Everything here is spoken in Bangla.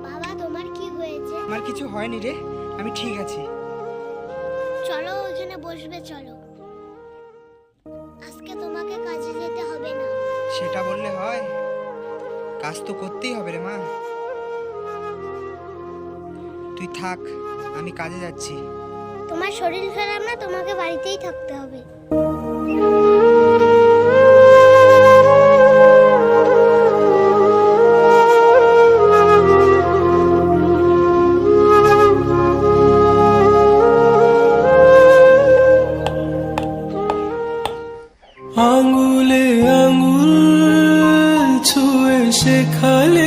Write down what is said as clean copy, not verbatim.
বাবা, তোমার কি হয়েছে? আমার কিছু হয়নি রে, আমি ঠিক আছি। চলো ওখানে বসবে, চলো। আজকে তোমাকে কাজে যেতে হবে না। সেটা বললে হয়? কাজ তো করতেই হবে রে মা। তুই থাক, আমি কাজে যাচ্ছি। তোমার শরীর খারাপ না, তোমাকে বাড়িতেই থাকতে হবে। আঙ্গুলে আঙ্গুল ছুঁয়ে শেখালে